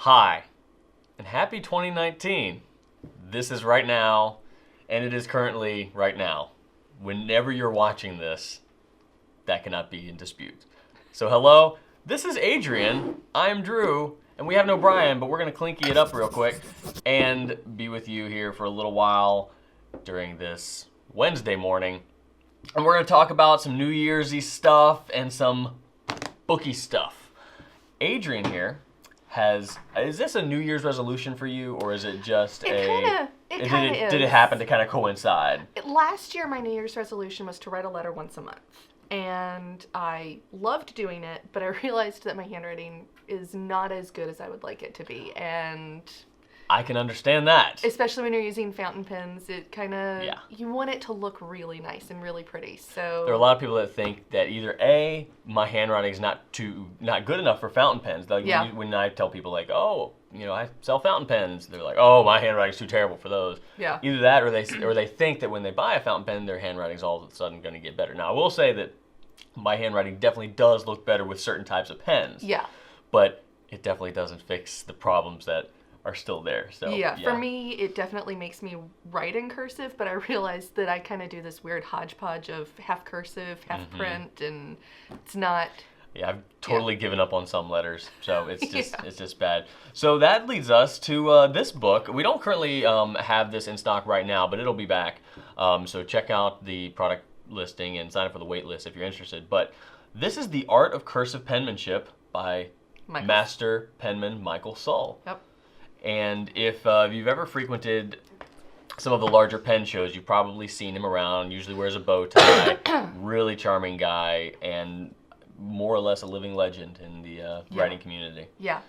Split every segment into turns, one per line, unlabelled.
Hi, and happy 2019. This is right now, and it is currently right now. Whenever you're watching this, that cannot be in dispute. So hello, this is Adrianne, I'm Drew, and we have no Brian, but we're going to clinky it up real quick and be with you here for a little while during this Wednesday morning. And we're going to talk about some New Year's-y stuff and some booky stuff. Adrianne here is this a New Year's resolution for you, or is it just
It kinda is.
Did it happen to kind of coincide?
Last year, my New Year's resolution was to write a letter once a month. And I loved doing it, but I realized that my handwriting is not as good as I would like it to be. And
I can understand that.
especially when you're using fountain pens, it kind of, you want it to look really nice and really pretty. So
There are a lot of people that think that either A, my handwriting is not good enough for fountain pens. Like when I tell people like, oh, I sell fountain pens, they're like, oh, my handwriting's too terrible for those.
Yeah.
Either that, or they think that when they buy a fountain pen, their handwriting's all of a sudden going to get better. Now, I will say that my handwriting definitely does look better with certain types of pens.
Yeah.
But it definitely doesn't fix the problems that are still there. So
yeah, for me, it definitely makes me write in cursive, but I realized that I kind of do this weird hodgepodge of half cursive, half print, and it's not.
Yeah, I've totally given up on some letters, so it's just it's just bad. So that leads us to this book. We don't currently have this in stock right now, but it'll be back. So check out the product listing and sign up for the wait list if you're interested. But this is The Art of Cursive Penmanship by Master Penman Michael Sull.
Yep.
And if you've ever frequented some of the larger pen shows, you've probably seen him around. Usually wears a bow tie. Really charming guy, and more or less a living legend in the writing community.
Yeah.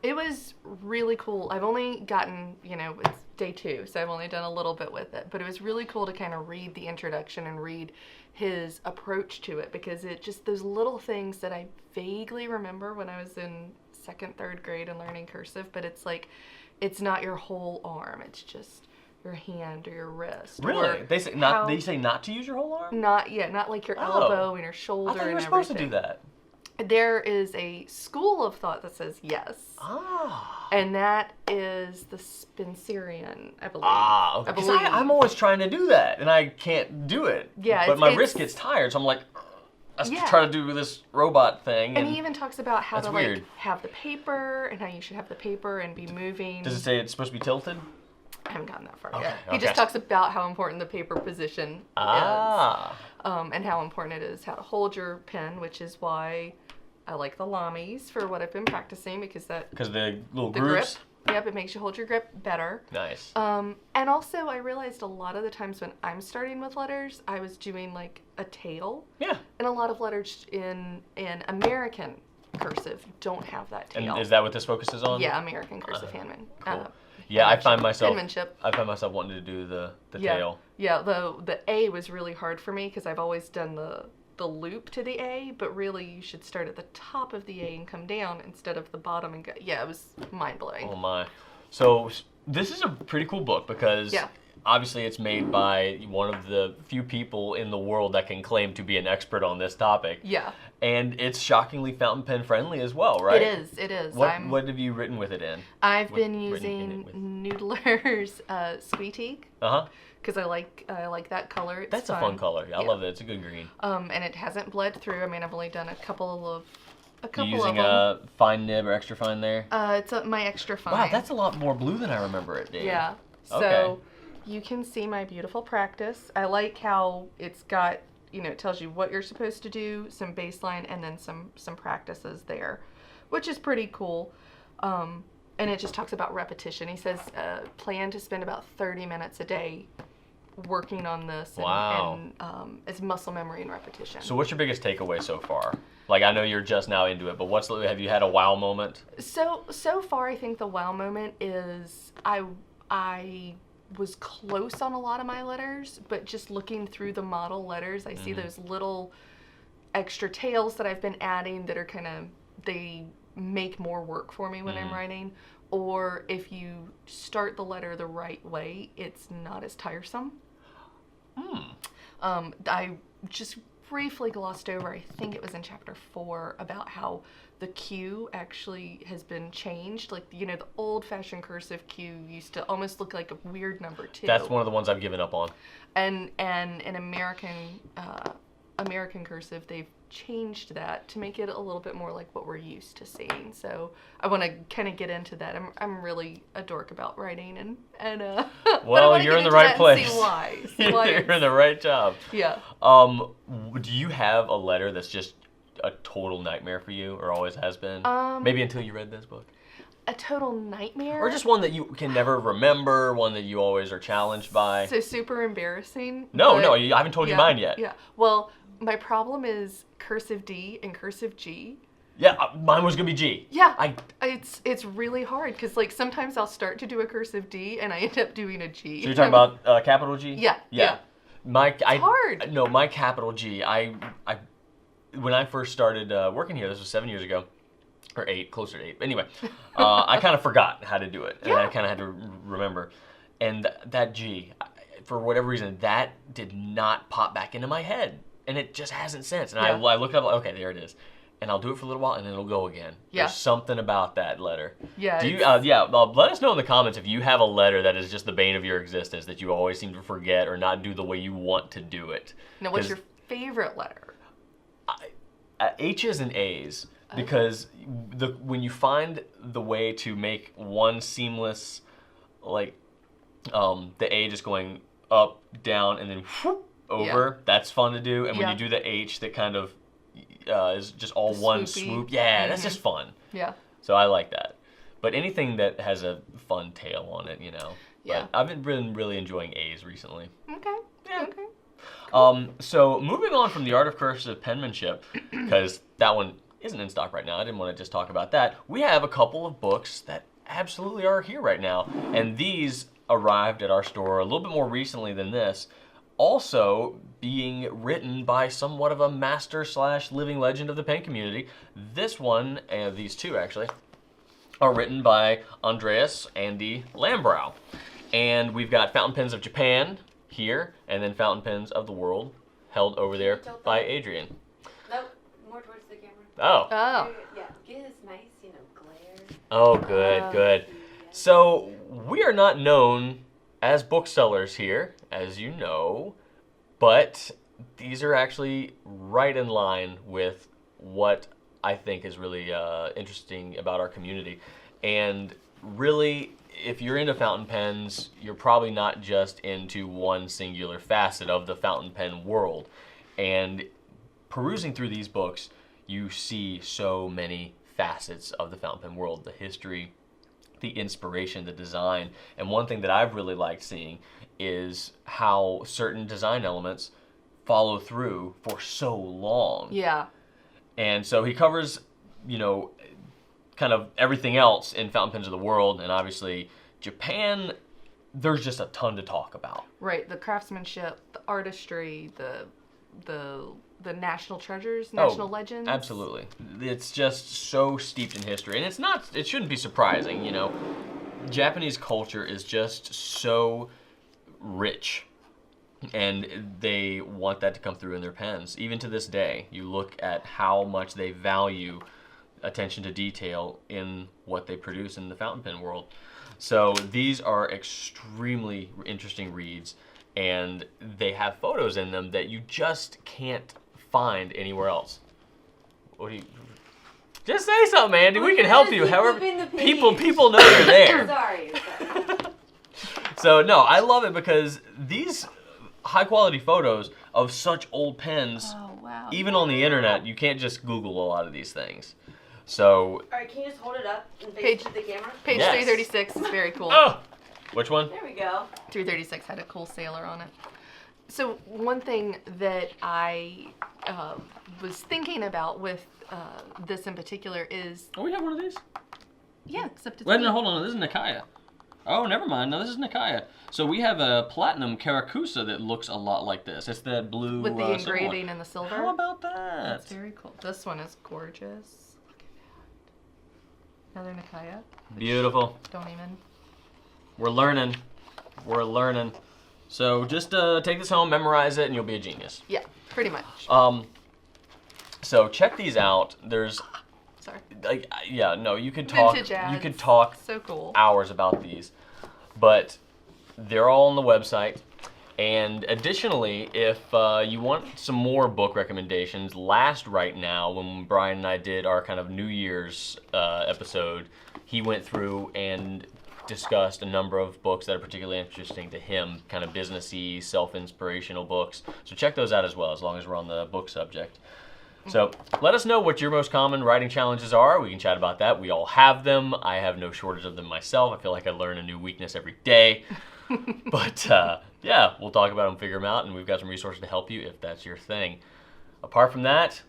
It was really cool. I've only gotten, it's day 2, so I've only done a little bit with it. But it was really cool to kind of read the introduction and read his approach to it, because it just, those little things that I vaguely remember when I was in 2nd, 3rd grade and learning cursive, but it's like, it's not your whole arm. It's just your hand or your wrist.
Really? They say not to use your whole arm?
Not like your elbow and your shoulder.
I thought you were
and
supposed to
everything.
do that.
There is a school of thought that says yes.
Ah.
And that is the Spencerian, I believe.
Ah, okay. Because I'm always trying to do that, and I can't do it.
Yeah.
But my wrist gets tired, so I'm like, I try to do this robot thing.
And he even talks about how to
weird.
have the paper, and how you should have the paper and be moving.
Does it say it's supposed to be tilted?
I haven't gotten that far
Okay,
yet.
okay.
He just talks about how important the paper position is. And how important it is how to hold your pen, which is why I like the Lamies for what I've been practicing, because the
little
grip.
grooves.
Yep, it makes you hold your grip better.
Nice.
And also I realized a lot of the times when I'm starting with letters, I was doing like a tail.
Yeah.
And a lot of letters in American cursive don't have that tail.
And is that what this focuses on?
Yeah, American cursive handman.
Cool. Yeah, I find myself
penmanship.
wanting to do the tail.
Yeah, the A was really hard for me because I've always done the loop to the A, but really you should start at the top of the A and come down instead of the bottom and go. Yeah, it was mind-blowing.
Oh my. So this is a pretty cool book because obviously it's made by one of the few people in the world that can claim to be an expert on this topic.
Yeah.
And it's shockingly fountain pen friendly as well, right?
It is.
What have you written with it in?
I've been using Noodler's Squeatique.
Uh-huh.
Because I like that color.
That's a fun color. Yeah, I love it. It's a good green.
And it hasn't bled through. I mean, I've only done a couple of them.
You using a fine nib or extra fine there?
It's my extra fine.
Wow, that's a lot more blue than I remember it being.
Yeah. So you can see my beautiful practice. I like how it's got, it tells you what you're supposed to do, some baseline, and then some practices there, which is pretty cool. And it just talks about repetition. He says plan to spend about 30 minutes a day working on this. And it's muscle memory and repetition.
So what's your biggest takeaway so far? Like, I know you're just now into it, but have you had a wow moment?
So far, I think the wow moment is I was close on a lot of my letters, but just looking through the model letters, I see those little extra tails that I've been adding that are they make more work for me when I'm writing. Or if you start the letter the right way, it's not as tiresome. I just briefly glossed over, I think it was in chapter 4, about how the Q actually has been changed. Like, you know, the old-fashioned cursive Q used to almost look like a weird number 2.
That's one of the ones I've given up on.
And in American cursive, they've changed that to make it a little bit more like what we're used to seeing. So I want to kind of get into that. I'm really a dork about writing, and
well, you're in the right place.
See why.
You're in the right job.
Yeah.
Do you have a letter that's just a total nightmare for you, or always has been? Maybe until you read this book.
A total nightmare?
Or just one that you can never remember, one that you always are challenged by.
So super embarrassing.
No, I haven't told you mine yet.
Yeah. Well, my problem is cursive D and cursive G.
Yeah, mine was gonna be G.
Yeah. It's really hard because like sometimes I'll start to do a cursive D and I end up doing a G.
So you're talking about capital G?
Yeah.
It's
hard.
No, my capital G. When I first started working here, this was 7 years ago. Or 8, closer to 8. Anyway, I kind of forgot how to do it, and I kind of had to remember. And that G, for whatever reason, that did not pop back into my head, and it just hasn't since. And I look up, okay, there it is, and I'll do it for a little while, and then it'll go again.
Yeah.
There's something about that letter.
Yeah.
Do you? Let us know in the comments if you have a letter that is just the bane of your existence, that you always seem to forget or not do the way you want to do it.
Now, what's your favorite letter?
H's and A's. Because when you find the way to make one seamless, like the A just going up, down, and then whoop, over, that's fun to do. And when you do the H that kind of is just all one swoop, that's just fun.
Yeah.
So I like that. But anything that has a fun tail on it, you know.
Yeah.
But I've been really enjoying A's recently.
Okay.
Yeah.
Okay.
Cool. So moving on from the art of cursive penmanship, because that one isn't in stock right now. I didn't want to just talk about that. We have a couple of books that absolutely are here right now. And these arrived at our store a little bit more recently than this. Also being written by somewhat of a master/living legend of the pen community. This one, and these two actually, are written by Andreas Andy Lambrow. And we've got Fountain Pens of Japan here, and then Fountain Pens of the World held over there by Adrianne.
Nope, more towards the camera.
Oh.
Yeah, get this nice, glare.
Oh, good. So, we are not known as booksellers here, as you know, but these are actually right in line with what I think is really interesting about our community. And really, if you're into fountain pens, you're probably not just into one singular facet of the fountain pen world. And perusing through these books, you see so many facets of the fountain pen world, the history, the inspiration, the design. And one thing that I've really liked seeing is how certain design elements follow through for so long.
Yeah.
And so he covers, kind of everything else in Fountain Pens of the World, and obviously Japan, there's just a ton to talk about.
Right, the craftsmanship, the artistry, the national treasures, national legends.
Absolutely. It's just so steeped in history, and it shouldn't be surprising, Japanese culture is just so rich, and they want that to come through in their pens. Even to this day, you look at how much they value attention to detail in what they produce in the fountain pen world. So these are extremely interesting reads, and they have photos in them that you just can't find anywhere else. What do you... Just say something, Andy. We can help you. However, people know you're there.
Sorry.
So no, I love it because these high quality photos of such old pens, even on the internet, you can't just Google a lot of these things. So.
All right, can you just hold it up and face the camera?
Page 336 is very cool.
Oh, which one?
There we go.
336 had a cool sailor on it. So one thing that I was thinking about with this in particular is...
Oh, we have one of these?
Yeah, except it's...
Wait, no, hold on. This is Nikaya. Oh, never mind. No, this is Nikaya. So we have a platinum Karakusa that looks a lot like this. It's that blue...
With the engraving and the silver.
How about that?
That's very cool. This one is gorgeous. Look at that. Another Nikaya.
Beautiful.
Don't even...
We're learning. So just take this home, memorize it, and you'll be a genius.
Yeah, pretty much.
So check these out. There's,
Sorry.
you could talk.
Vintage ads.
You could talk
So cool.
hours about these, but they're all on the website. And additionally, if you want some more book recommendations, right now, when Brian and I did our kind of New Year's episode, he went through and discussed a number of books that are particularly interesting to him, kind of businessy, self-inspirational books. So check those out as well, as long as we're on the book subject. So let us know what your most common writing challenges are. We can chat about that. We all have them. I have no shortage of them myself. I feel like I learn a new weakness every day. But yeah, we'll talk about them, figure them out, and we've got some resources to help you if that's your thing. Apart from that,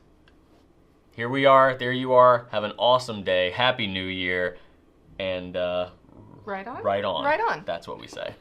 here we are, there you are. Have an awesome day. Happy New Year. And
Right on?
right on.
Right on.
That's what we say.